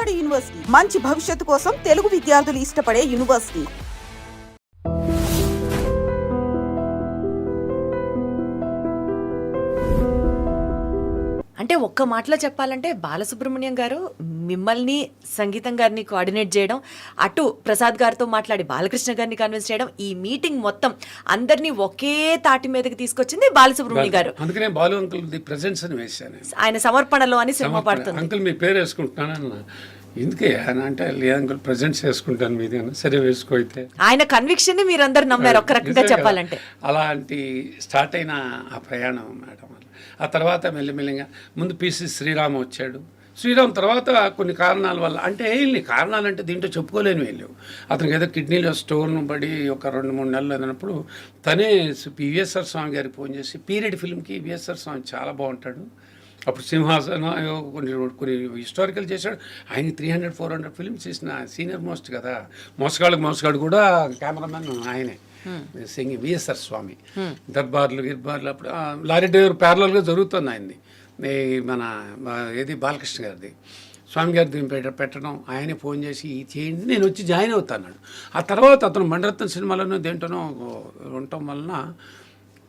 Vijayawada university మంచి భవిష్యత్తు కోసం తెలుగు విద్యార్థులు ఇష్టపడే యూనివర్సిటీ. అంటే ఒక్క మాటలో చెప్పాలంటే బాలసుబ్రహ్మణ్యం గారు మిమ్మల్ని సంగీతం గారిని కోఆర్డినేట్ చేయడం, అటు ప్రసాద్ గారితో మాట్లాడి బాలకృష్ణ గారిని కన్విన్స్ చేయడం, ఈ మీటింగ్ మొత్తం అందరినీ ఒకే తాటి మీదకి తీసుకొచ్చింది బాలసుబ్రహ్మణ్యం గారు. అందుకనే బాలు అంకుల్ ది ప్రెజెన్స్ అని వేశాను ఆయన సమర్పణలో అని సినిమా పడుతుంది. అంకుల్ మీ పేరు వేసుకుంటున్నాను ఎందుకే అని అంటే లేదు అంకుల్ ప్రజెంట్స్ వేసుకుంటాను మీది అని. సరే వేసుకో అయితే. ఆయన కన్విక్షన్ ని మీరందరూ నమ్మారు ఒక రకంగా చెప్పాలంటే. అలాంటి స్టార్ట్ అయిన ఆ ప్రయాణం మేడం. ఆ తర్వాత మెల్లిమెల్లిగా ముందు పిసి శ్రీరామ్ వచ్చాడు. శ్రీరామ్ తర్వాత కొన్ని కారణాల వల్ల, అంటే ఇన్ని కారణాలంటే దీంట్లో చెప్పుకోలేని వెళ్ళావు. అతనికి ఏదో కిడ్నీలో స్టోన్ పడి ఒక 2-3 నెలలు అన్నప్పుడు తనే విఎస్ఆర్ స్వామి గారికి ఫోన్ చేసి, పీరియడ్ ఫిల్మ్కి విఎస్ఆర్ స్వామి చాలా బాగుంటాడు, అప్పుడు సింహాసనం కొన్ని హిస్టారికల్ చేశాడు. ఆయన 300-400 ఫిల్మ్స్ చేసిన సీనియర్ మోస్ట్ కదా. మోసగాడు కూడా కెమెరామెన్ ఆయనే, సింగింగ్ విఎస్ఆర్ స్వామి. దర్బార్లు అప్పుడు లారీ డ్రైవర్ ప్యారలల్గా జరుగుతుంది ఆయనది. మన ఏది బాలకృష్ణ గారిది, స్వామి గారిది పెట్టడం. ఆయనే ఫోన్ చేసి చేయండి నేను వచ్చి జాయిన్ అవుతాన్నాడు. ఆ తర్వాత అతను మణిరత్న సినిమాలోనూ దేంట్లోనో ఉండటం వలన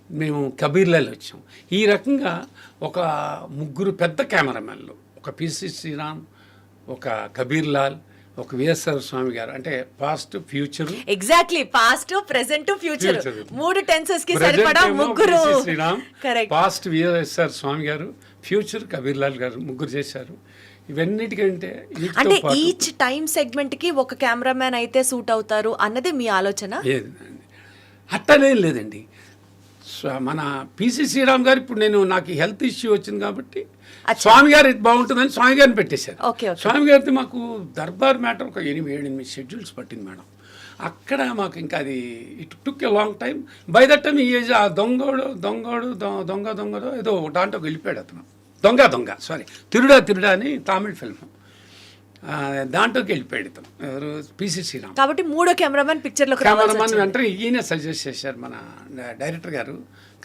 మేము కబీర్లాల్ వచ్చాం. ఈ రకంగా ఒక 3 పెద్ద కెమెరామెన్లు, ఒక పిసి శ్రీరామ్, ఒక కబీర్లాల్, ఒక విఎస్ఆర్ స్వామి గారు, అంటే past future. Exactly past present future 3 tenses కి సరిపడా 3 శ్రీరామ్, పాస్ట్ విఎస్ఆర్ స్వామి గారు, ఫ్యూచర్ కబీర్లాల్ గారు, 3 చేశారు. ఇవన్నిటికంటే అంటే ఈచ్ టైం సెగ్మెంట్ కి ఒక కెమెరామ్యాన్ అయితే సూట్ అవుతారు అన్నది మీ ఆలోచన? అట్టనే లేదండి. మన పిసి శ్రీరామ్ గారు ఇప్పుడు నాకు హెల్త్ ఇష్యూ వచ్చింది కాబట్టి స్వామి గారు బాగుంటుందని స్వామి గారిని పెట్టేశారు. స్వామి గారితో మాకు దర్బార్ మ్యాటర్ ఒక 8 షెడ్యూల్స్ పట్టింది మేడం. అక్కడ మాకు ఇంకా అది it took a long time. By that time ఈ ఏజ్ ఆ దొంగ ఏదో దాంట్లోకి వెళ్ళిపోయాడు అతను. దొంగ సారీ తిరుడా అని తమిళ్ ఫిల్మ్, దాంట్లోకి వెళ్ళిపోయాడు ఇతను. ఎవరు? పిసి శ్రీరామ్. కాబట్టి 3 కెమెరామెన్ అంటే ఈయన సజెస్ట్ చేశారు మన డైరెక్టర్ గారు,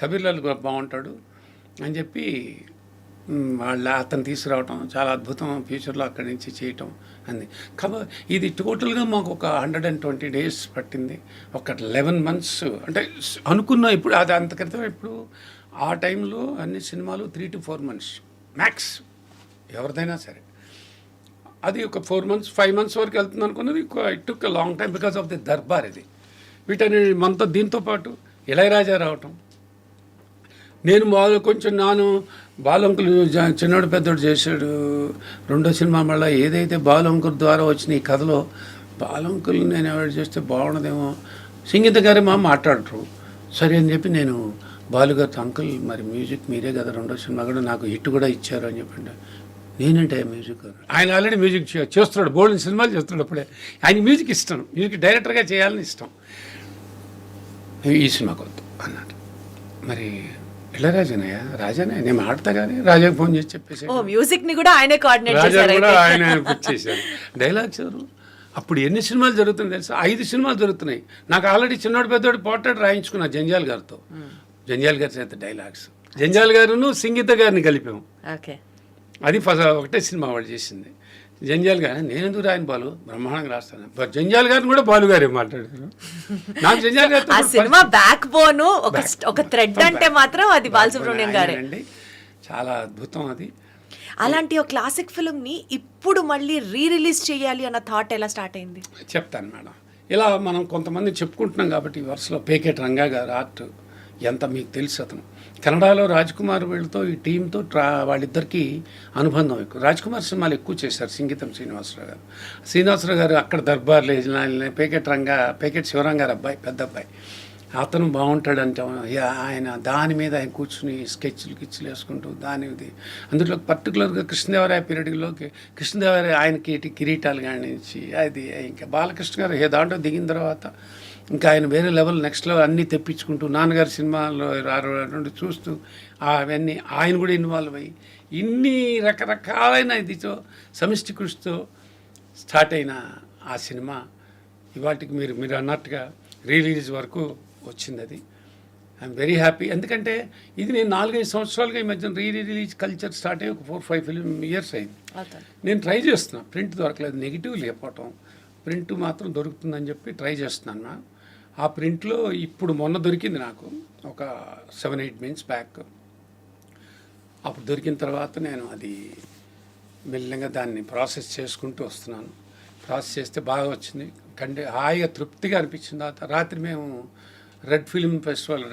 కబీర్లాల్ బాగుంటాడు అని చెప్పి అతను తీసుకురావటం చాలా అద్భుతం, ఫ్యూచర్లో అక్కడి నుంచి చేయటం అంది. కాబట్టి ఇది టోటల్గా మాకు ఒక 120 days పట్టింది. ఒక 11 months అంటే అనుకున్నాం. ఇప్పుడు అది అంత క్రితం, ఇప్పుడు ఆ టైంలో అన్ని సినిమాలు 3 to 4 months మ్యాక్స్ ఎవరిదైనా సరే. అది ఒక 4 months 5 months వరకు వెళ్తుంది అనుకున్నది. It took a long time because of the Darbar. ఇది వీటని మనతో దీంతో పాటు ఇళయరాజా రావటం. నేను కొంచెం బాలంకులు చిన్నోడు పెద్దోడు చేశాడు. 2వ సినిమా మళ్ళీ ఏదైతే బాలంకుల్ ద్వారా వచ్చిన ఈ కథలో బాలంకులు నేను ఎవరు చేస్తే బాగుండదేమో, సంగీత గారే మాట్లాడరు. సరే అని చెప్పి నేను బాలుగారితో, అంకుల్ మరి మ్యూజిక్ మీరే కదా 2వ సినిమా కూడా నాకు హిట్ కూడా ఇచ్చారు అని చెప్పండి. నేనంటే మ్యూజిక్ ఆయన ఆల్రెడీ మ్యూజిక్ చేస్తున్నాడు, బోల్డ్ సినిమాలు చేస్తున్నాడు. అప్పుడే ఆయన మ్యూజిక్ ఇష్టం, మ్యూజిక్ డైరెక్టర్గా చేయాలని ఇష్టం. ఈ సినిమాకి వద్దు అన్నాడు. మరి ఇళయరాజానయ్య రాజానే నేను ఆడతా కానీ రాజాకి ఫోన్ చేసి చెప్పేసి మ్యూజిక్ ని కూడా ఆయనే కోఆర్డినేట్ చేశారు. రాజా కూడా ఆయన వచ్చేసారు. డైలాగ్స్ ఎవరు? అప్పుడు ఎన్ని సినిమాలు జరుగుతుంది తెలుసా? 5 సినిమాలు జరుగుతున్నాయి. నాకు ఆల్రెడీ చిన్నోడు పెద్దోడు పోర్ట్రేట్ రాయించుకున్నా జంజాల్ గారితో. జంజాల్ గారి చేత డైలాగ్స్, జంజాల్ గారును సంగీత గారిని కలిపాము. అది ఒకటే సినిమా వాడు చేసింది. జంజాల్ గారు నేను ఎందుకు రాయను బాలు, బ్రహ్మాండంగా రాస్తాను. జంజాల్ గారిని కూడా బాలు గారే మాట్లాడారు. నాకు జంజాల్ గారు ఆ సినిమా బ్యాక్ బోన్ ఒక థ్రెడ్ అంటే మాత్రం అది బాలసుబ్రహ్మణ్యం గారే అండి. చాలా అద్భుతం అది. అలాంటి ఒక క్లాసిక్ ఫిల్మ్ ని ఇప్పుడు మళ్ళీ రిలీజ్ చేయాలి అన్న థాట్ ఎలా స్టార్ట్ అయింది? చెప్తాను మేడం. ఇలా మనం కొంతమంది చెప్పుకుంటున్నాం కాబట్టి వరుసలో పేకెట్ రంగా గారు ఆర్ట్ ఎంత మీకు తెలుసు. అతను కన్నడలో రాజ్ కుమార్ వీళ్ళతో ఈ టీంతో వాళ్ళిద్దరికీ అనుబంధం ఎక్కువ. రాజ్ కుమార్ సినిమాలు ఎక్కువ చేశారు. సంగీతం శ్రీనివాసరావు గారు అక్కడ దర్బార్లో పేకెట్ శివరాం గారు అబ్బాయి, పెద్ద అబ్బాయి, అతను బాగుంటాడంటే ఆయన దాని మీద ఆయన కూర్చుని స్కెచ్లు వేసుకుంటూ దానిది. అందులో పర్టికులర్గా కృష్ణదేవరాయ పీరియడ్లోకి కృష్ణదేవరాయ ఆయనకి కిరీటాలు కానించి అది ఇంకా బాలకృష్ణ గారు దాంట్లో దిగిన తర్వాత ఇంకా ఆయన వేరే లెవెల్ నెక్స్ట్ లెవెల్ అన్నీ తెప్పించుకుంటూ నాన్నగారి సినిమాలో నుండి చూస్తూ అవన్నీ ఆయన కూడా ఇన్వాల్వ్ అయ్యి ఇన్ని రకరకాలైన ఇదితో సమిష్టి కృషితో స్టార్ట్ అయిన ఆ సినిమా ఇవాటికి మీరు అన్నట్టుగా రిలీజ్ వరకు వచ్చింది. అది ఐఎమ్ వెరీ హ్యాపీ. ఎందుకంటే ఇది నేను 4-5 సంవత్సరాలుగా ఈ మధ్యన రిలీజ్ కల్చర్ స్టార్ట్ అయ్యి ఒక 4-5 ఇయర్స్ అయింది. నేను ట్రై చేస్తున్నా, ప్రింట్ దొరకలేదు, నెగిటివ్ లేకపోవటం, ప్రింట్ మాత్రం దొరుకుతుందని చెప్పి ట్రై చేస్తున్నాను. ఆ ప్రింట్లో ఇప్పుడు మొన్న దొరికింది నాకు ఒక 7-8 months బ్యాక్. అప్పుడు దొరికిన తర్వాత నేను అది మెల్లగా దాన్ని ప్రాసెస్ చేసుకుంటూ వస్తున్నాను. ప్రాసెస్ చేస్తే బాగా వచ్చింది, హాయిగా తృప్తిగా అనిపించింది. తర్వాత రాత్రి మేము రెడ్ ఫిలిం ఫెస్టివల్,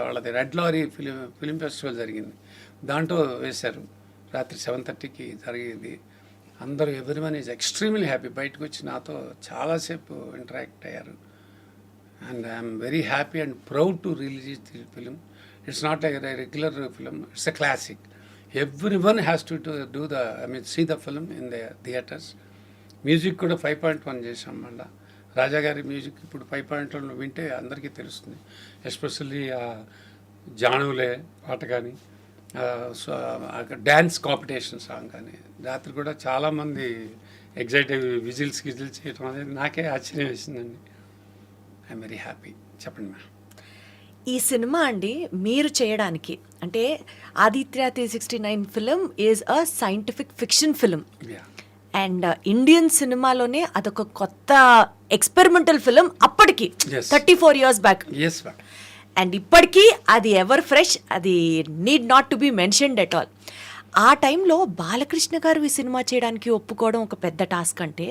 వాళ్ళది రెడ్ లారీ ఫిలిం ఫెస్టివల్ జరిగింది, దాంట్లో వేశారు. రాత్రి 7:30కి జరిగేది. అందరూ ఎవ్రీవన్ ఈజ్ ఎక్స్ట్రీమ్లీ హ్యాపీ. బయటకు వచ్చి నాతో చాలాసేపు ఇంటరాక్ట్ అయ్యారు. And I'm very happy and proud to release the film. It's not like a regular film, it's a classic. Everyone has to do see the film in the theatres. Music కూడా 5.1 చేసాం. మళ్ళీ రాజా గారి music ఇప్పుడు 5.1 వింటే అందరికీ తెలుస్తుంది. Especially జానులే పాట కానీ, డ్యాన్స్ కాంపిటీషన్ సాంగ్ కానీ, రాత్రి కూడా చాలామంది ఎగ్జైటివ్ విజిల్స్ చేయడం అనేది నాకే ఆశ్చర్యం వేసిందండి. I'm very happy. చెప్పండి మ్యామ్. ఈ సినిమా అండి మీరు చేయడానికి, అంటే Aditya 369 film is a scientific fiction film. And Indian సినిమాలోనే అదొక కొత్త ఎక్స్పెరిమెంటల్ ఫిలిం అప్పటికి, 34 years బ్యాక్. అండ్ ఇప్పటికీ అది ఎవర్ ఫ్రెష్, అది need not to be mentioned at all. ఆ టైంలో బాలకృష్ణ గారు ఈ సినిమా చేయడానికి ఒప్పుకోవడం ఒక పెద్ద టాస్క్. అంటే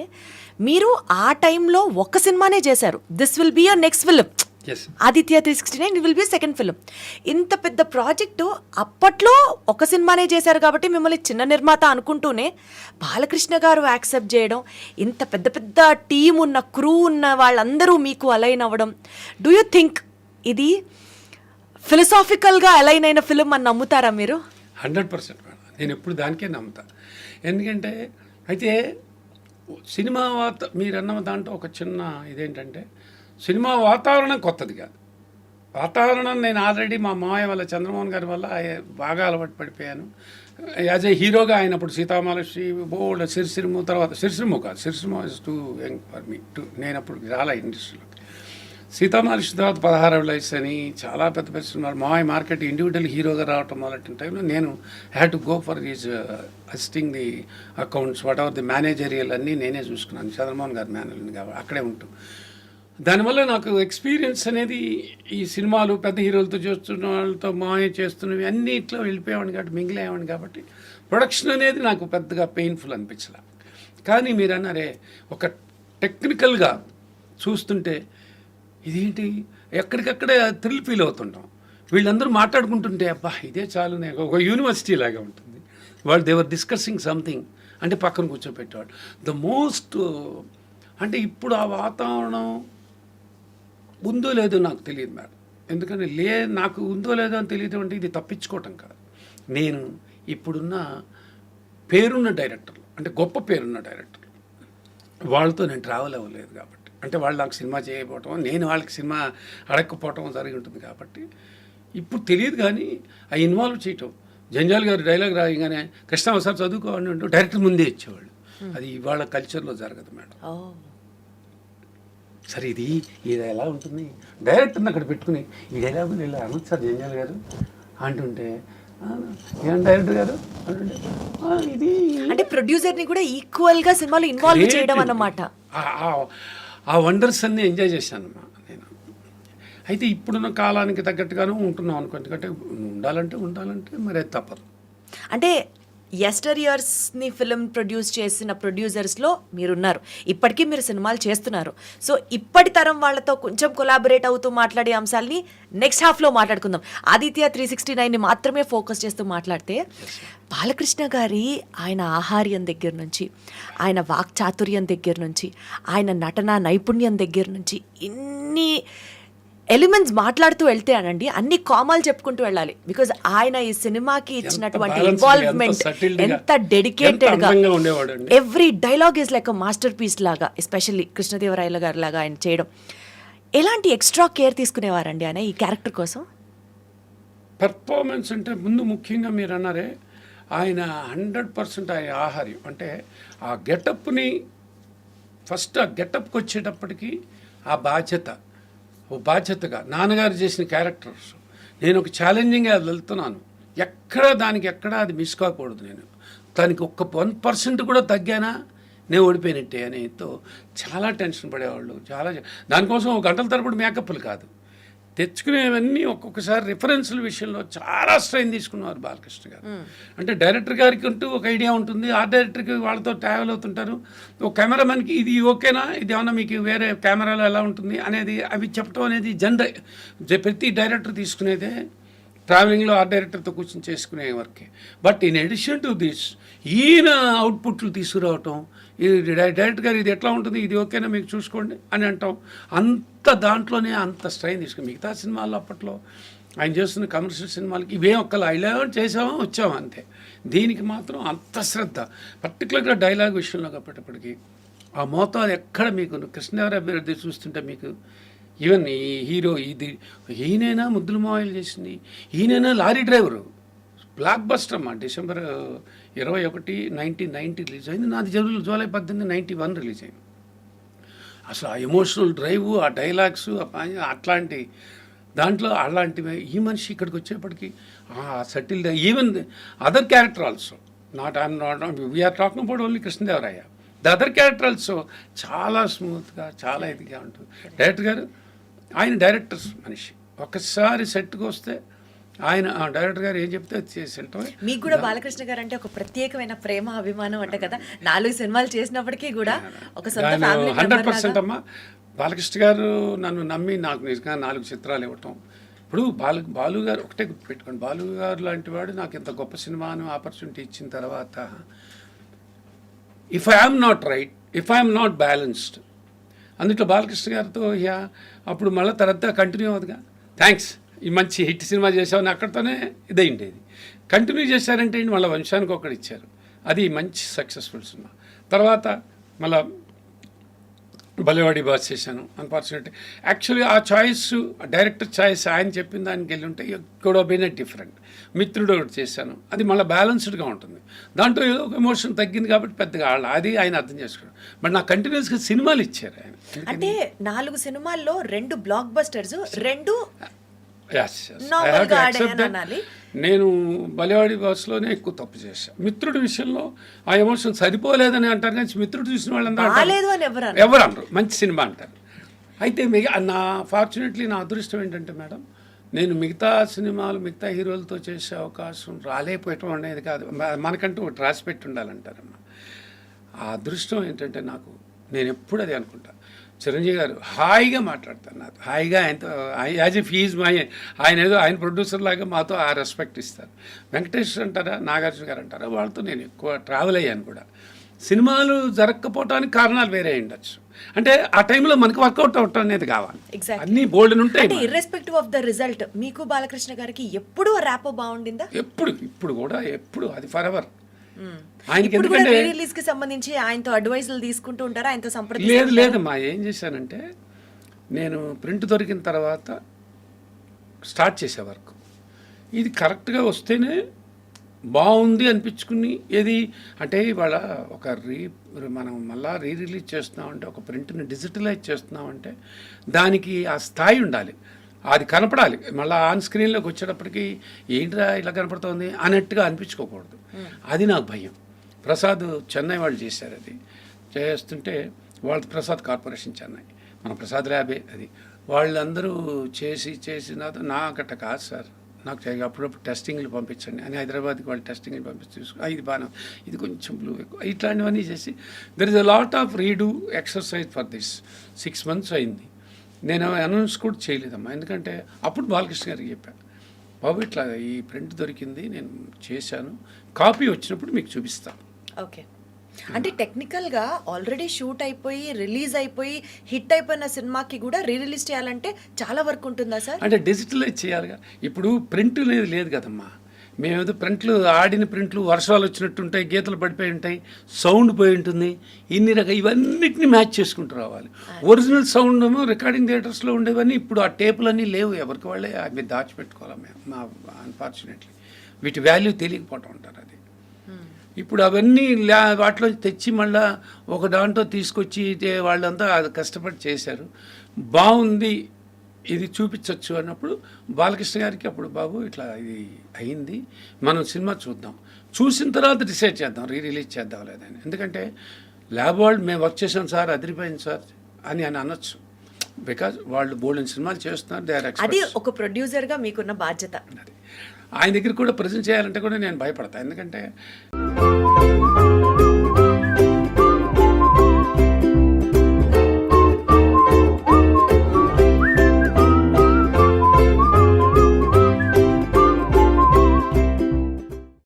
మీరు ఆ టైంలో ఒక్క సినిమానే చేశారు, this will be a next film. Aditya 369 it will be second film. ఇంత పెద్ద ప్రాజెక్టు అప్పట్లో ఒక సినిమానే చేశారు కాబట్టి మిమ్మల్ని చిన్న నిర్మాత అనుకుంటూనే బాలకృష్ణ గారు యాక్సెప్ట్ చేయడం, ఇంత పెద్ద పెద్ద టీం ఉన్న క్రూ ఉన్న వాళ్ళందరూ మీకు అలైన్ అవ్వడం, డూ యూ థింక్ ఇది ఫిలసాఫికల్గా అలైన్ అయిన ఫిలిం అని నమ్ముతారా మీరు? 100% మేడం, నేను ఎప్పుడు దానికే నమ్ముతా. ఎందుకంటే అయితే సినిమా మీరన్న దాంట్లో ఒక చిన్న ఇదేంటంటే, సినిమా వాతావరణం కొత్తది కాదు. వాతావరణం నేను ఆల్రెడీ మా మామయ్య వల్ల, చంద్రమోహన్ గారి వల్ల బాగా అలవాటు పడిపోయాను. యాజ్ ఏ హీరోగా అయినప్పుడు సీతామహాలక్ష్మి, బోల్డ్, సిరిసిరిము, తర్వాత సిరిసిరిము కాదు, సిరిసిరిము is too young for me నేను అప్పుడు రాలా ఇండస్ట్రీలోకి. సీతామహాలక్ష్మి తర్వాత 16 వయసు అని చాలా పెద్ద పెద్ద సినిమాలు, మామయ్య మార్కెట్ ఇండివిజువల్ హీరోగా రావటం మొదలైన టైంలో నేను had to go for is assisting the accounts, what ever the managerial అన్నీ నేనే చూసుకున్నాను. చంద్రమోహన్ గారి మేనేజర్ కాబట్టి అక్కడే ఉంటూ, దానివల్ల నాకు ఎక్స్పీరియన్స్ అనేది ఈ సినిమాలు పెద్ద హీరోలతో చూస్తున్న వాళ్ళతో మాయ చేస్తున్నవి అన్నీ ఇట్లా వెళ్ళిపోయేవాడిని కాబట్టి, మిగిలేవాడిని కాబట్టి ప్రొడక్షన్ అనేది నాకు పెద్దగా పెయిన్ఫుల్ అనిపించలే. కానీ మీరు అన్నారే, ఒక టెక్నికల్గా చూస్తుంటే ఇదేంటి, ఎక్కడికక్కడే థ్రిల్ ఫీల్ అవుతుంటాం. వీళ్ళందరూ మాట్లాడుకుంటుంటే అబ్బా ఇదే చాలు, ఒక యూనివర్సిటీ లాగా ఉంటుంది. వాళ్ళు దేవర్ డిస్కసింగ్ సంథింగ్ అంటే పక్కన కూర్చోపెట్టేవాడు. ద మోస్ట్ అంటే ఇప్పుడు ఆ వాతావరణం ఉందో లేదో నాకు తెలియదు మేడం. ఎందుకంటే నాకు ఉందో లేదో అని తెలియదు అంటే ఇది తప్పించుకోవటం కాదు. నేను ఇప్పుడున్న పేరున్న డైరెక్టర్లు, అంటే గొప్ప పేరున్న డైరెక్టర్లు, వాళ్ళతో నేను ట్రావెల్ అవ్వలేదు కాబట్టి, అంటే వాళ్ళు నాకు సినిమా చేయకపోవటం, నేను వాళ్ళకి సినిమా అడగకపోవటం జరిగి ఉంటుంది కాబట్టి ఇప్పుడు తెలియదు. కానీ ఆ ఇన్వాల్వ్ చేయటం, జంజాల్ గారు డైలాగ్ రాయగానే కృష్ణ ఒకసారి చదువుకోవాలని అంటూ డైరెక్టర్ ముందే ఇచ్చేవాళ్ళు. అది ఇవాళ కల్చర్లో జరగదు మేడం. సరే ఇది ఎలా ఉంటుంది, డైరెక్టర్ని అక్కడ పెట్టుకుని ఈ డైలాగ్ ఇలా అనొచ్చు సార్ జంజాల్ గారు అంటుంటే, ఏం డైరెక్టర్ గారు అంటుంటే ఇది అంటే ప్రొడ్యూసర్ని కూడా ఈక్వల్గా సినిమాలో ఇన్వాల్వ్ చేయడం అన్నమాట. ఆ వండర్స్ అన్నీ ఎంజాయ్ చేశాను నేను. అయితే ఇప్పుడున్న కాలానికి తగ్గట్టుగాను ఉంటున్నాం అనుకో, ఎందుకంటే ఉండాలంటే మరి అది తప్పదు. అంటే ఎస్టర్ ఇయర్స్ని ఫిలిం ప్రొడ్యూస్ చేసిన ప్రొడ్యూసర్స్లో మీరున్నారు, ఇప్పటికీ మీరు సినిమాలు చేస్తున్నారు. సో ఇప్పటి తరం వాళ్ళతో కొంచెం కొలాబరేట్ అవుతూ మాట్లాడే అంశాలని నెక్స్ట్ హాఫ్లో మాట్లాడుకుందాం. ఆదిత్య 369ని మాత్రమే ఫోకస్ చేస్తూ మాట్లాడితే, బాలకృష్ణ గారి ఆయన ఆహార్యం దగ్గర నుంచి, ఆయన వాక్చాతుర్యం దగ్గర నుంచి, ఆయన నటనా నైపుణ్యం దగ్గర నుంచి ఇన్ని ఎలిమెంట్స్ మాట్లాడుతూ వెళ్తే అనండి, అన్ని కామాలు చెప్పుకుంటూ వెళ్ళాలి. బికాజ్ ఆయన ఈ సినిమాకి ఇచ్చినటువంటి ఇన్వాల్వ్మెంట్, ఎంత డెడికేటెడ్గా, every dialogue is like a masterpiece లాగా, ఎస్పెషల్లీ కృష్ణదేవరాయల గారి లాగా ఆయన చేయడం. ఎలాంటి ఎక్స్ట్రా కేర్ తీసుకునేవారండి ఆయన ఈ క్యారెక్టర్ కోసం? పెర్ఫార్మెన్స్ అంటే ముందు ముఖ్యంగా మీరు అన్నారే, ఆయన 100% ఆయన ఆహార్యం అంటే ఆ గెటప్ని ఫస్ట్ ఆ గెటప్కి వచ్చేటప్పటికి ఆ బాధ్యతగా నాన్నగారు చేసిన క్యారెక్టర్స్ నేను ఒక ఛాలెంజింగ్గా వెళ్తున్నాను, ఎక్కడ అది మిస్ కాకూడదు. నేను దానికి ఒక్క 1% కూడా తగ్గానా నేను ఓడిపోయినట్టే అనేతో చాలా టెన్షన్ పడేవాళ్ళు. దానికోసం ఒక గంటల తరబడి మేకప్లు కాదు, తెచ్చుకునేవన్నీ ఒక్కొక్కసారి రిఫరెన్స్ల విషయంలో చాలా స్ట్రెయిన్ తీసుకున్నారు బాలకృష్ణ గారు. అంటే డైరెక్టర్ గారికి అంటూ ఒక ఐడియా ఉంటుంది, ఆర్ట్ డైరెక్టర్కి వాళ్ళతో ట్రావెల్ అవుతుంటారు, ఒక కెమెరామెన్కి ఇది ఓకేనా, ఇది ఏమన్నా మీకు వేరే కెమెరాలో ఎలా ఉంటుంది అనేది అవి చెప్పడం అనేది ప్రతి డైరెక్టర్ తీసుకునేదే. ట్రావెలింగ్లో ఆర్ట్ డైరెక్టర్తో కూర్చొని చేసుకునే వర్కే. But in addition to this ఈయన అవుట్పుట్లు తీసుకురావటం, ఇది డైరెక్టర్ గారు ఇది ఎట్లా ఉంటుంది, ఇది ఓకేనా మీకు చూసుకోండి అని అంటాం. అంత దాంట్లోనే అంత స్ట్రైన్ తీసుకుని మిగతా సినిమాల్లో అప్పట్లో ఆయన చేస్తున్న కమర్షియల్ సినిమాలకి ఇవేం ఒక్కలా ఇలా చేసామా వచ్చామా అంతే. దీనికి మాత్రం అంత శ్రద్ధ, పర్టికులర్గా డైలాగ్ విషయంలో kapటప్పటికి ఆ మోతాదు ఎక్కడ మీకు కృష్ణదేవరాయ చూస్తుంటే మీకు ఈవెన్ ఈ హీరో ఈయనైనా ముద్దుల మావయ్యలు చేసింది, ఈయనైనా లారీ డ్రైవరు, బ్లాక్ బస్టర్ అమ్మా. December 21, 1990 రిలీజ్ అయింది, నాది July 18, 91 రిలీజ్ అయింది. అసలు ఆ ఎమోషనల్ డ్రైవ్, ఆ డైలాగ్స్, అట్లాంటి దాంట్లో అలాంటివి. ఈ మనిషి ఇక్కడికి వచ్చేప్పటికి subtle, even other character also, we're talking about only Krishnadevaraya, the other character also చాలా స్మూత్గా, చాలా ఇదిగా ఉంటుంది. డైరెక్టర్ గారు ఆయన డైరెక్టర్స్ మనిషి, ఒక్కసారి సెట్కి వస్తే ఆయన డైరెక్టర్ గారు ఏం చెప్తే అది చేసి వెళ్ళటమే. మీకు కూడా బాలకృష్ణ గారు అంటే ఒక ప్రత్యేకమైన ప్రేమ అభిమానం అంట కదా, 4 సినిమాలు చేసినప్పటికీ కూడా ఒక సొంత ఫ్యామిలీ 100% అమ్మా. బాలకృష్ణ గారు నన్ను నమ్మి నాకు నిజంగా 4 చిత్రాలు ఇవ్వటం. ఇప్పుడు బాలు గారు ఒకటే గుర్తుపెట్టుకోండి, బాలు గారు లాంటి వాడు నాకు ఇంత గొప్ప సినిమాను ఆపర్చునిటీ ఇచ్చిన తర్వాత, if I'm not right, if I'm not balanced, అందుట్లో బాలకృష్ణ గారితో అప్పుడు మళ్ళీ తర్వాత కంటిన్యూ అవుతుందిగా, థ్యాంక్స్ ఈ మంచి హిట్ సినిమా చేసామని అక్కడితోనే ఇదైండేది. కంటిన్యూ చేశారంటే మళ్ళీ వంశానికి ఒకటి ఇచ్చారు, అది మంచి సక్సెస్ఫుల్ సినిమా. తర్వాత మళ్ళీ బలివాడి బాస్ చేశాను. అన్ఫార్చునేట్లీ యాక్చువల్లీ ఆ చాయిస్, డైరెక్టర్ చాయిస్ ఆయన చెప్పిన దానికి వెళ్ళి ఉంటే కూడా బీనే డిఫరెంట్. మిత్రుడు ఒకటి చేశాను, అది మళ్ళీ బ్యాలెన్స్డ్గా ఉంటుంది. దాంట్లో ఏదో ఒక ఎమోషన్ తగ్గింది కాబట్టి పెద్దగా అది ఆయన అర్థం చేసుకోవడం. బట్ నాకు కంటిన్యూస్గా సినిమాలు ఇచ్చారు ఆయన. అంటే 4 సినిమాల్లో 2 బ్లాక్ బస్టర్స్, 2 నేను బలివాడి బాస్లోనే ఎక్కువ తప్పు చేశాను. మిత్రుడి విషయంలో ఆ ఎమోషన్ సరిపోలేదని అంటారు, కానీ మిత్రుడు చూసిన వాళ్ళందరూ ఎవరు అనరు, మంచి సినిమా అంటారు. అయితే ఫార్చునేట్లీ నా అదృష్టం ఏంటంటే మేడం, నేను మిగతా సినిమాలు మిగతా హీరోలతో చేసే అవకాశం రాలేకపోయటం అనేది కాదు, మనకంటూ ఒకటి రాసి పెట్టి ఉండాలంటారమ్మా. ఆ అదృష్టం ఏంటంటే నాకు, నేను ఎప్పుడు అది అనుకుంటా, చిరంజీవి గారు హాయిగా మాట్లాడతారు నాతో, హాయిగా ఆయనతో యాజ్ ఎ ఫీజ్ ఆయన ఏదో ఆయన ప్రొడ్యూసర్ లాగా మాతో ఆ రెస్పెక్ట్ ఇస్తారు. వెంకటేష్ అంటారా, నాగార్జున గారు అంటారా, వాళ్ళతో నేను ఎక్కువ ట్రావెల్ అయ్యాను కూడా. సినిమాలు జరగకపోవటానికి కారణాలు వేరే ఉండొచ్చు, అంటే ఆ టైంలో మనకు వర్కౌట్ అవటం అనేది కావాలి, అన్ని బోల్డ్ ఉంటాయి. ఇర్రెస్పెక్టివ్ ఆఫ్ ద రిజల్ట్ మీకు బాలకృష్ణ గారికి ఎప్పుడు ర్యాపో బాగుండిందా? ఇప్పుడు కూడా అది ఫర్ ఎవర్. రిలీజ్ కి సంబంధించి ఆయనతో అడ్వైజులు తీసుకుంటూ ఉంటారా, ఆయనతో లేదమ్మా. ఏం చేశానంటే, నేను ప్రింట్ దొరికిన తర్వాత స్టార్ట్ చేసే వర్క్, ఇది కరెక్ట్గా వస్తేనే బాగుంది అనిపించుకుని, ఏది అంటే ఇవాళ మనం మళ్ళీ రిలీజ్ చేస్తున్నామంటే, ఒక ప్రింట్ని డిజిటలైజ్ చేస్తున్నామంటే దానికి ఆ స్థాయి ఉండాలి, అది కనపడాలి. మళ్ళీ ఆన్ స్క్రీన్లోకి వచ్చేటప్పటికి ఏంట్రా ఇలా కనపడుతుంది అన్నట్టుగా అనిపించుకోకూడదు, అది నాకు భయం. ప్రసాద్ చెన్నై వాళ్ళు చేశారు, అది చేస్తుంటే వాళ్ళ ప్రసాద్ కార్పొరేషన్ చెన్నై, మన ప్రసాద్ ల్యాబే అది, వాళ్ళందరూ చేసి నాకట్ట కాదు సార్, నాకు అప్పుడప్పుడు టెస్టింగ్లు పంపించండి అని హైదరాబాద్కి వాళ్ళు టెస్టింగ్లు పంపించి ఇది బాగా, ఇది కొంచెం బ్లూ ఎక్కువ, ఇట్లాంటివన్నీ చేసి there is a lot of redo exercise for this. 6 months అయింది. నేను అనౌన్స్ కూడా చేయలేదమ్మా, ఎందుకంటే అప్పుడు బాలకృష్ణ గారికి చెప్పాను, బాబు ఇట్లా ఈ ప్రింట్ దొరికింది, నేను చేశాను, కాపీ వచ్చినప్పుడు మీకు చూపిస్తాను. ఓకే, అంటే టెక్నికల్గా ఆల్రెడీ షూట్ అయిపోయి రిలీజ్ అయిపోయి హిట్ అయిపోయిన సినిమాకి కూడా రిలీజ్ చేయాలంటే చాలా వర్క్ ఉంటుందా సార్? అంటే డిజిటలైజ్ చేయాలిగా. ఇప్పుడు ప్రింట్ అనేది లేదు కదమ్మా, మేమేదో ప్రింట్లు ఆడిన ప్రింట్లు వర్షాలు వచ్చినట్టు ఉంటాయి, గీతలు పడిపోయి ఉంటాయి, సౌండ్ పోయి ఉంటుంది, ఇవన్నిటిని మ్యాచ్ చేసుకుంటూ రావాలి. ఒరిజినల్ సౌండ్ ఏమో రికార్డింగ్ థియేటర్స్లో ఉండేవన్నీ ఇప్పుడు ఆ టేపులన్నీ లేవు, ఎవరికి వాళ్ళే అవి దాచిపెట్టుకోవాలి మేము. మా అన్ఫార్చునేట్లీ వీటి వాల్యూ తెలియకపోవటం ఉంటారు. అది ఇప్పుడు అవన్నీ వాటిలో తెచ్చి మళ్ళీ ఒక దాంట్లో తీసుకొచ్చి వాళ్ళంతా అది కష్టపడి చేశారు, బాగుంది ఇది చూపించవచ్చు అన్నప్పుడు బాలకృష్ణ గారికి అప్పుడు బాబు ఇట్లా ఇది అయింది, మనం సినిమా చూద్దాం, చూసిన తర్వాత డిసైడ్ చేద్దాం రిలీజ్ చేద్దాం లేదని. ఎందుకంటే ల్యాబ్ వరల్డ్ మేము వర్క్ చేసాం సార్, అదిరిపోయింది సార్ అని అనొచ్చు. బికాజ్ వాళ్ళు బోల్డెన్ సినిమాలు చేస్తున్నారు, దే ఆర్ అది ఎక్స్పర్ట్స్. ఒక ప్రొడ్యూసర్గా మీకున్న బాధ్యత. ఆయన దగ్గర కూడా ప్రజెంట్ చేయాలంటే కూడా నేను భయపడతాను. ఎందుకంటే